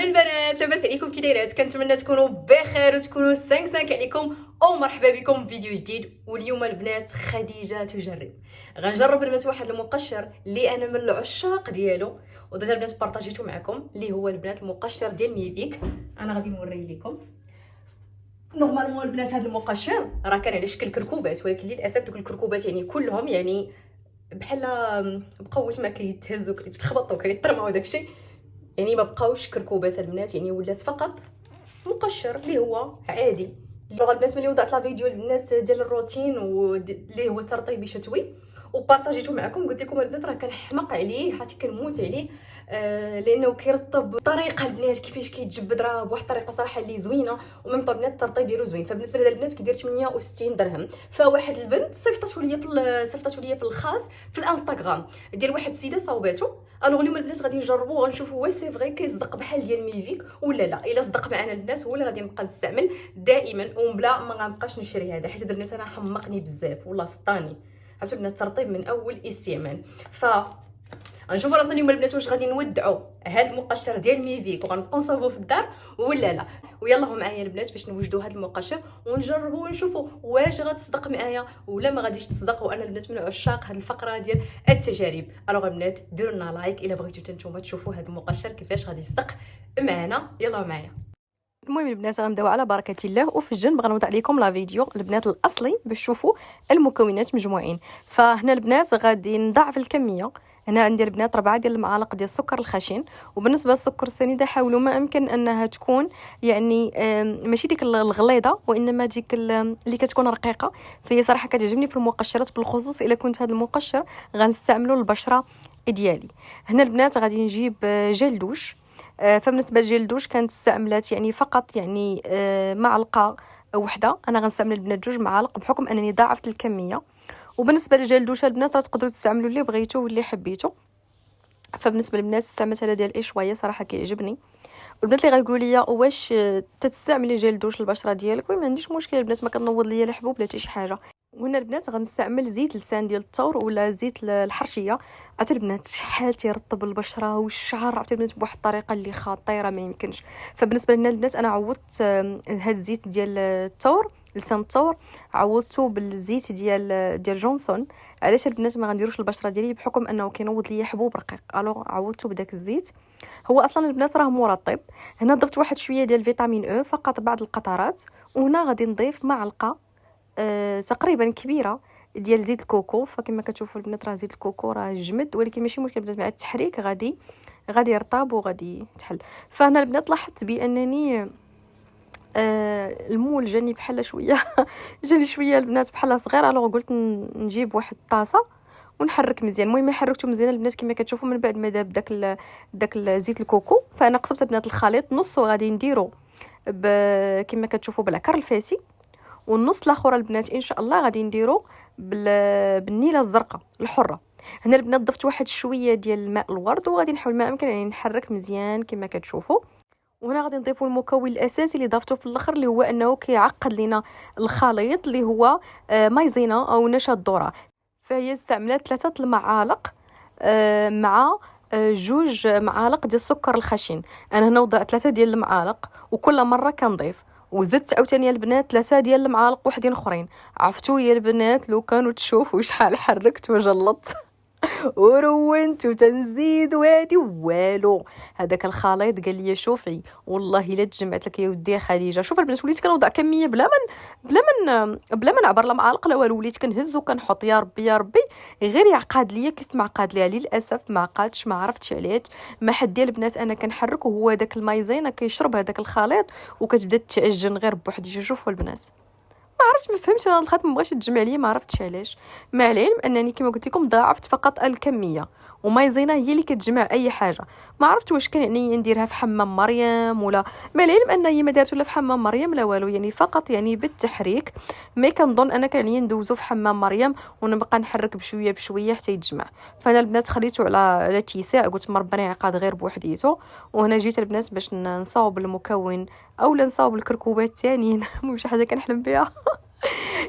اهلا البنات، لاباس عليكم؟ كي دايرات؟ كنتمنى تكونوا بخير وتكونوا 5 عليكم مرحبا بكم في فيديو جديد. واليوم البنات خديجه تجرب. غنجرب البنات واحد المقشر اللي انا من العشاق ديالو، وديجا البنات بارطاجيته معكم، اللي هو البنات المقشر ديال ميفيك. انا غادي نوريه لكم. نورمالمون البنات هذا المقشر راه كان على شكل كركوبات، ولكن للاسف دوك الكركوبات يعني كلهم يعني بحال بقاو ما كيتهز وكيتخبط وكيترمى وداكشي، يعني ما بقاوش كركوبات البنات، يعني ولات فقط مقشر اللي هو عادي. لو البنات ملي وضعت لا فيديو البنات ديال الروتين واللي هو ترطيبي شتوي وبارطاجيته معكم، قلت لكم البنات راه كنحماق عليه، حتى كنموت عليه لانه كيرطب بطريقه البنات كيفاش كيتجبد راه بواحد الطريقه صراحه اللي زوينه، ومن طبعا الترطيب ديالو زوين. فبالنسبه لهاد البنات كيدير 68 درهم. فواحد البنت صيفطته ليا في الخاص في الانستغرام ديال واحد السيده صاوباتو. الوغ اليوم البنات غادي نجربوا غنشوفوا واش سي فغي كيصدق بحال ديال ميفيك ولا لا. الا صدق معنا البنات هو اللي غادي نبقى نستعمل دائما وبلا ما غنبقاش نشري هذا، حيت البنات انا حمقني بزاف والله سطاني. عرفتوا البنات الترطيب من اول استعمال. ف غنشوفوا راسنا اليوم البنات واش غادي نودعوا هذا المقشر ديال ميفيك وغنبقاو نصاوبوه في الدار ولا لا. ويلا هو معايا البنات باش نوجدوا هذا المقشر ونجربوا ونشوفوا واش غتصدق معايا ولا ما غاديش تصدق. وانا البنات من عشاق هذه الفقره ديال التجارب. الوغ البنات ديروا لنا لايك الا بغيتوا نتوما تشوفوا هذا المقشر كيفاش غادي يصدق معنا. يلا معايا. المهم البنات غنبداو على بركه الله، وفي الجنب غنوضع لكم لا فيديو البنات الاصلي باش تشوفوا المكونات مجموعين. فهنا البنات غادي نضاعف الكميه. هنا عندي البنات 4 ديال المعالق ديال السكر الخشن. وبالنسبه للسكر السنيده حاولوا ما امكن انها تكون يعني ماشي ديك الغليظه، وانما ديك اللي كتكون رقيقه. فهي صراحه كتعجبني في المقشرات، بالخصوص الا كنت هذا المقشر غنستعملو للبشره ديالي. هنا البنات غادي نجيب جل دوش. فبالنسبه لجل دوش كانت استعملات يعني فقط يعني معلقه وحده. انا غنستعمل البنات 2 معالق بحكم انني ضاعفت الكميه. وبالنسبه لجل دوش البنات راه تقدروا تستعملوا اللي بغيتو واللي حبيتو. فبالنسبه للبنات استعملت هذا ديال شويه صراحه كيعجبني. والبنات اللي غيقولوا لي واش تستعملي جل دوش للبشره ديالك، ما عنديش مشكل البنات، ما كنوض ليا الحبوب لا حتى شي حاجه. وهنا البنات غنستعمل زيت لسان ديال الثور ولا زيت الحرشيه. عرفتوا البنات شحال تيرطب البشره والشعر، عرفتوا البنات بواحد الطريقه اللي خطيره ما يمكنش. فبالنسبه لنا البنات انا عوضت هذا الزيت ديال الثور لسان الثور عوضته بالزيت ديال جونسون. علاش البنات ما غنديروش البشره ديالي بحكم انه كينوض ليا حبوب رقيق، الو عوضته بداك الزيت. هو اصلا البنات راه مرطب. هنا ضفت واحد شويه ديال فيتامين او فقط بعض القطرات. وهنا غادي نضيف معلقه تقريبا كبيره ديال زيت الكوكو. فكما كتشوفوا البنات راه زيت الكوكو راه جمد، ولكن ماشي مشكل البنات، مع التحريك غادي يرطب وغادي تحل. فهنا البنات لاحظت بانني المول جاني بحال شويه جاني شويه البنات بحال صغير. الوغ قلت نجيب واحد الطاسه ونحرك مزيان. المهم حركته مزيان البنات كما كتشوفوا من بعد ما داب داك زيت الكوكو. فانا قصبت البنات الخليط نص وغادي نديرو كما كتشوفوا بالعكر الفاسي، والنص الاخر البنات ان شاء الله غادي نديرو بالنيله الزرقاء الحره. هنا البنات ضفت واحد شويه ديال الماء الورد وغادي نحاول ما امكن يعني نحرك مزيان كما كتشوفوا. وهنا غادي نضيفوا المكون الاساسي اللي ضفته في الاخر، اللي هو انه كيعقد لنا الخليط، اللي هو مايزينا او نشا الذره. فهي استعملت 3 المعالق مع 2 معالق ديال السكر الخشن. انا هنا وضعت 3 ديال المعالق وكل مره كنضيف، وزدت عاوتاني البنات 3 ديال المعالق وحدين اخرين. عرفتوا يا البنات لو كانوا تشوفوا شحال حركت وجلطت ورونت وتنزيد وهادي والو. هذاك الخليط قال لي شوفي والله الا تجمعت لك يا ودي يا خديجه. شوف البنات وليت كنوضع كميه بلا ما نعبر لا معلق لا والو، وليت كنهز وكنحط يا ربي يا ربي غير يعقد ليا كيف ما عقد ليا. للاسف ما عقدش، ما عرفتش علاش. ما حد ديال البنات انا كنحرك وهو داك المايزينا كيشرب هذاك الخليط وكتبدا تعجن غير بوحديها. شوفوا البنات ما عرفتش، ما فهمتش انا الخيط ما بغاش تجمع ليا، ما عرفتش علاش. مع العلم انني كما قلت لكم ضاعفت فقط الكميه، ومايزينا هي اللي كتجمع اي حاجه. ما عرفت واش كان يعني نديرها في حمام مريم ولا، مع العلم ان هي ما دارت ولا في حمام مريم لا والو، يعني فقط يعني بالتحريك. ما كنظن انا كان يعني ندوزو في حمام مريم ونبقى نحرك بشويه بشويه حتى يتجمع. فانا البنات خليته على اتساع، قلت ما ربنا يعقد غير بوحديته. وهنا جيت البنات باش نصاوب المكون او نصاوب الكركوبات الثانيين مش حاجه كنحلم بها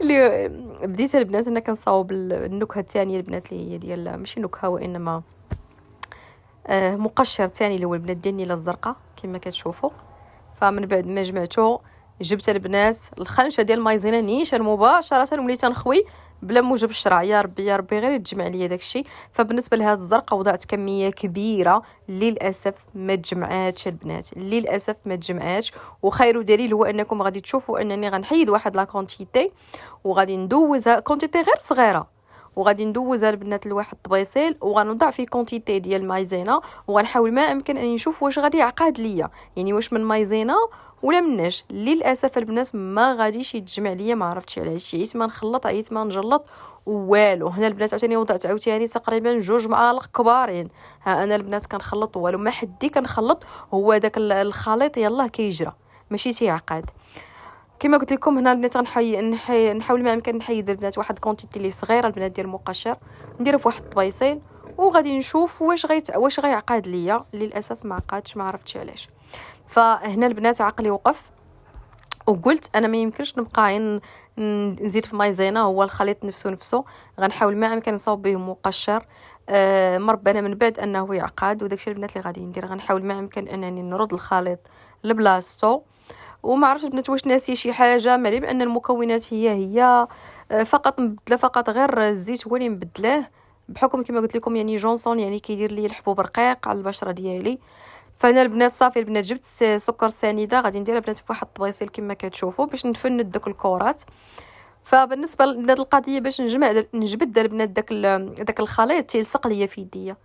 اللي بديت البنات انا كنصاوب النكهه الثانيه البنات اللي هي ديال ماشي نكهه وانما مقشر ثاني اللي هو البنات ديال النيله الزرقاء كما كتشوفوا. فمن بعد ما جمعته جبت البنات الخنشه ديال المايزينا نيشان مباشره وليت نخوي بلا موجب الشرع. يا ربي يا ربي غير تجمع ليا داكشي. فبالنسبه لهاد الزرقاء وضعت كميه كبيره، للاسف ما تجمعاتش البنات، للاسف ما تجمعاتش. وخير دليل هو انكم غادي تشوفوا انني غنحيد واحد لا كونتيتي وغادي ندوزها كونتيتي غير صغيره، وغادي ندوزها البنات لواحد الطبيصيل وغنوضع فيه كونتيتي ديال مايزينا، وغنحاول ما امكن اني نشوف واش غادي يعقد ليا، يعني واش من مايزينا ولا مناش. للاسف البنات ما غاديش يتجمع ليا، ما عرفتش علاش، عييت ما نخلط عييت ما نجلط والو. هنا البنات عاوتاني وضعت عاوتاني تقريبا 2 معالق كبارين. ها انا البنات كنخلط والو، ما حدي كنخلط، هو داك الخليط يلاه كيجرى ماشي تيعقد. كما قلت لكم هنا البنات نحاول ما امكن نحيد البنات واحد كونتيتي لي صغيره البنات ديال المقشر، نديرو في واحد الطبيصيل وغادي نشوف واش غيعقد ليا. للاسف ما عقدش، ما عرفتش علاش. فهنا البنات عقلي وقف وقلت انا ما يمكنش نبقى نزيد في مايزينا، هو الخليط نفسه غنحاول ما امكن نصاوب به مقشر. مربنا من بعد انه يعقد، وداكشي البنات اللي غادي ندير غنحاول ما امكن انني نرد الخليط لبلاصتو. وما عرفتش البنات واش ناسيه شي حاجه، ما علي بان المكونات هي فقط مبدله، فقط غير الزيت هو اللي مبدلاه، بحكم كما قلت لكم يعني جونسون يعني كيدير لي الحبوب رقيق على البشره ديالي. فانا البنات صافي البنات جبت سكر سنيده غادي نديرها البنات في واحد الطبيصيل كما كتشوفوا باش نفند دوك الكرات. فبالنسبه لهاد القضيه باش نجبد البنات داك الخليط تيلصق ليا في يديا.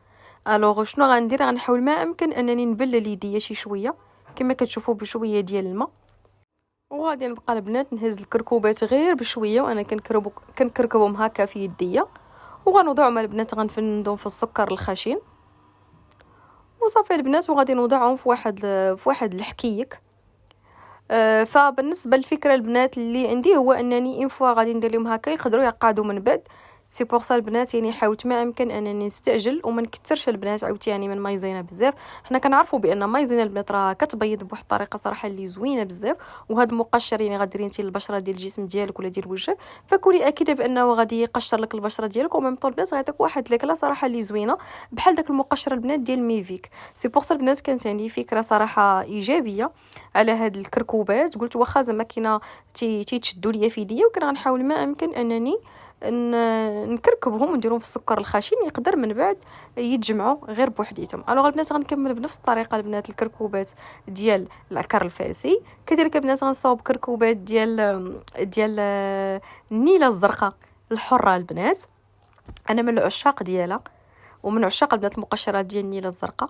الوغ شنو غندير، غنحاول ما امكن انني نبلل يديا شي شويه كما كتشوفوا بشويه ديال الماء، وغادي نبقى البنات نهز الكركوبات غير بشويه وانا كنكركبهم هكا في يديا، وغنوضعهم البنات غنفندهم في السكر الخشن وصافي البنات، وغادي نوضعهم في واحد الحكيك. فبالنسبه للفكره البنات اللي عندي هو انني ان فوا غادي ندير لهم هكا يقدروا يعقدوا من بعد. سي بور سا البنات يعني حاولت ما امكن انني نستعجل وما نكثرش البنات عاوتاني من مايزينا بزاف. حنا كنعرفوا بان مايزينا البنات راه كتبيض بواحد الطريقه صراحه اللي زوينه بزاف، وهذا المقشر يعني غاديرين انت البشره ديال الجسم ديالك ولا ديال وجهك، فكوني اكيده بانه غادي يقشر لك البشره ديالك وميم طول البنات غيعطيك واحد لا صراحه اللي زوينه بحال داك المقشر البنات ديال ميفيك. سي بور سا البنات كانت عندي فكره صراحه ايجابيه على هاد الكركوبات، قلت واخا زعما كاينه تيتشدوا ليا في يديا، وكان غنحاول ما امكن انني نكركبهم ونديرهم في السكر الخشن يقدر من بعد يتجمعوا غير بوحديتهم. الوغ البنات غنكمل بنفس الطريقه البنات الكركوبات ديال العكر الفاسي، كذلك البنات غنصاوب كركوبات ديال النيله الزرقاء الحره البنات. انا من العشاق ديالها ومن عشاق البنات المقشرات ديال النيله الزرقاء.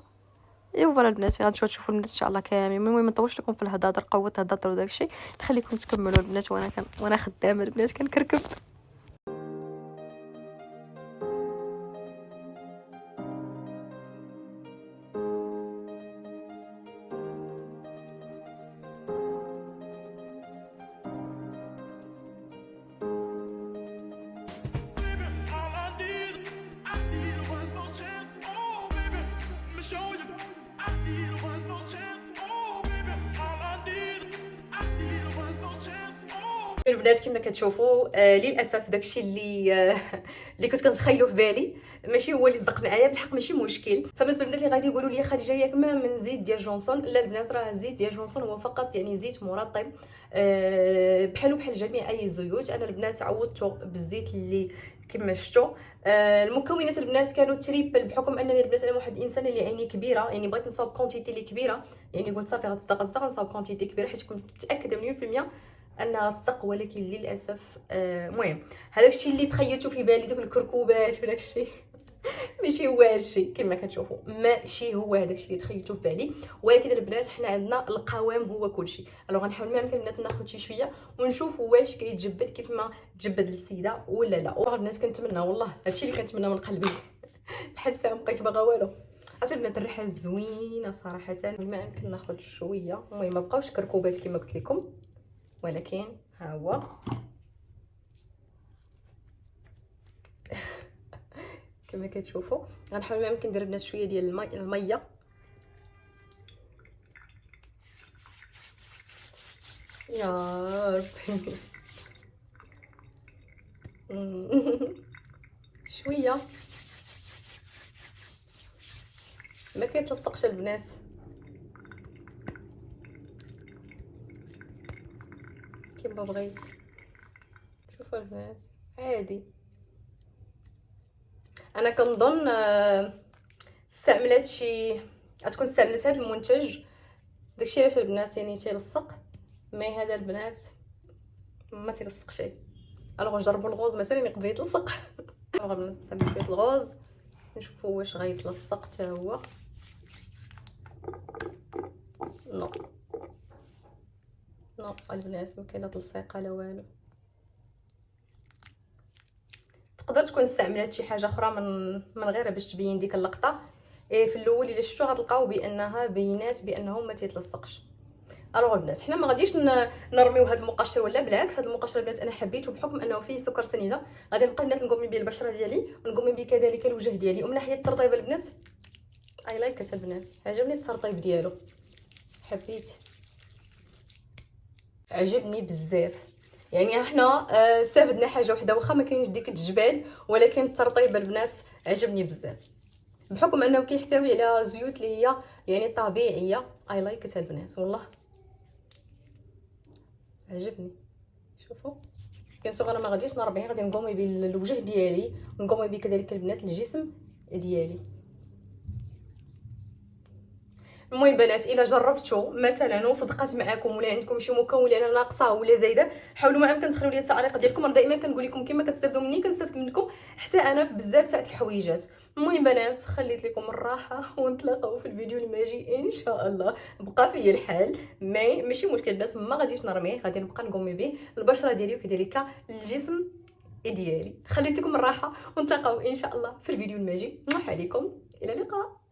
ايوا فوالا البنات غنمشيو تشوفوا البنات ان شاء الله كاملين. المهم ما نطولش لكم في الهضاضر، قوه الهضاضر وداكشي نخليكم تكملوا البنات وانا خدامه البنات كنكركب. البنات كما كتشوفوا للاسف داكشي اللي كنت كنتخيلو في بالي ماشي هو اللي صدق معايا، بالحق ماشي مشكل. فبالنسبه للبنات اللي غادي يقولوا لي خديجه ياك ما من زيت ديال جونسون، لا البنات راه الزيت ديال جونسون هو فقط يعني زيت مرطب بحال جميع اي زيوت. انا البنات عوضته بالزيت اللي كما شفتوا. المكونات البنات كانوا تريبل، بحكم انني البنات انا واحد الانسان اللي عيني كبيره، يعني بغيت نصاوب كونتيتي اللي كبيره، يعني قلت صافي غتصدق نصاوب كونتيتي كبيره حيت كنت متاكده مليون في المية انها تصدق. ولكن للاسف المهم هذاك الشيء اللي تخيلته في بالي دوك الكركوبات وداك الشيء ماشي هو هادشي كما كتشوفوا، ماشي هو هذاك الشيء اللي تخيلته في بالي. ولكن البنات حنا عندنا القوام هو كلشي. الوغ غنحاول ما يمكن البنات ناخذ شي شويه ونشوفوا واش كيتجبد كيف ما تجبد السيده ولا لا. البنات كنتمنى والله هادشي اللي كنتمنى من قلبي لحد الساعه مابقيتش باغا والو. عرفتوا البنات الريحه زوينه صراحه، ما يمكن ناخذ شويه. المهم ما بقاوش كركوبات كما قلت لكم، ولكن ها هو كما كتشوفوا. غنحاول ما يمكن ندير بنات شويه ديال الميه يا ربي شويه ما كيتلصقش البنات. كيما بغيت. شوفوا البنات عادي. انا كنظن استعملت شي، غتكون استعملت هذا المنتج، داكشي علاش البنات يعني تيلصق. مي هذا البنات ما تيلصق شيء. الوغ نجربوا الغوز مثلا يقدر يتلصق. غنبدا نستعمل شويه الغوز نشوفوا واش غيتلصق حتى هو. نو نو البنات ما كاينه تلصيقه لا والو. تقدر تكون استعملت شي حاجه اخرى من غير باش تبين ديك اللقطه. في الاول الا شفتو غتلقاو بانها بينات بانه ما تيتلصقش. الوغ البنات حنا ما غاديش نرميو هذا المقشر ولا بالعكس. هذا المقشر البنات انا حبيته بحكم انه فيه سكر سنيده. غادي نبقى البنات نقوم به البشره ديالي ونقوم به كذلك الوجه ديالي. ومن ناحيه الترطيب البنات اي لايك البنات، عجبني الترطيب ديالو، حبيت، عجبني بزاف. يعني حنا استفدنا حاجه وحده واخا ما كاينش ديك التجباد، ولكن الترطيب البنات عجبني بزاف بحكم انه كيحتوي على زيوت اللي هي يعني طبيعيه. اي لايك البنات والله عجبني. شوفوا بيان سور انا ما غاديش نربيه، غادي نقوم بالوجه ديالي ونقوم به كذلك البنات الجسم ديالي. المهم بنات الا جربتوا مثلا وصدقات معكم ولا عندكم شي مكون اللي انا ناقصه ولا زايده، حاولوا ما امكن تخليو لي التعليق ديالكم. انا دائما كنقول لكم كما كتستافدوا مني كنستافد منكم حتى انا في بزاف تاع الحويجات. المهم بنات خليت لكم الراحه ونتلاقاو في الفيديو الماجي ان شاء الله. بقى فيا الحال ماشي مشكل بنات، ما غاديش نرميه، غادي نبقى نقوم به البشره ديالي وكذلك الجسم ديالي. خليت لكم الراحه ونتلاقاو ان شاء الله في الفيديو الماجي. عليكم الى اللقاء.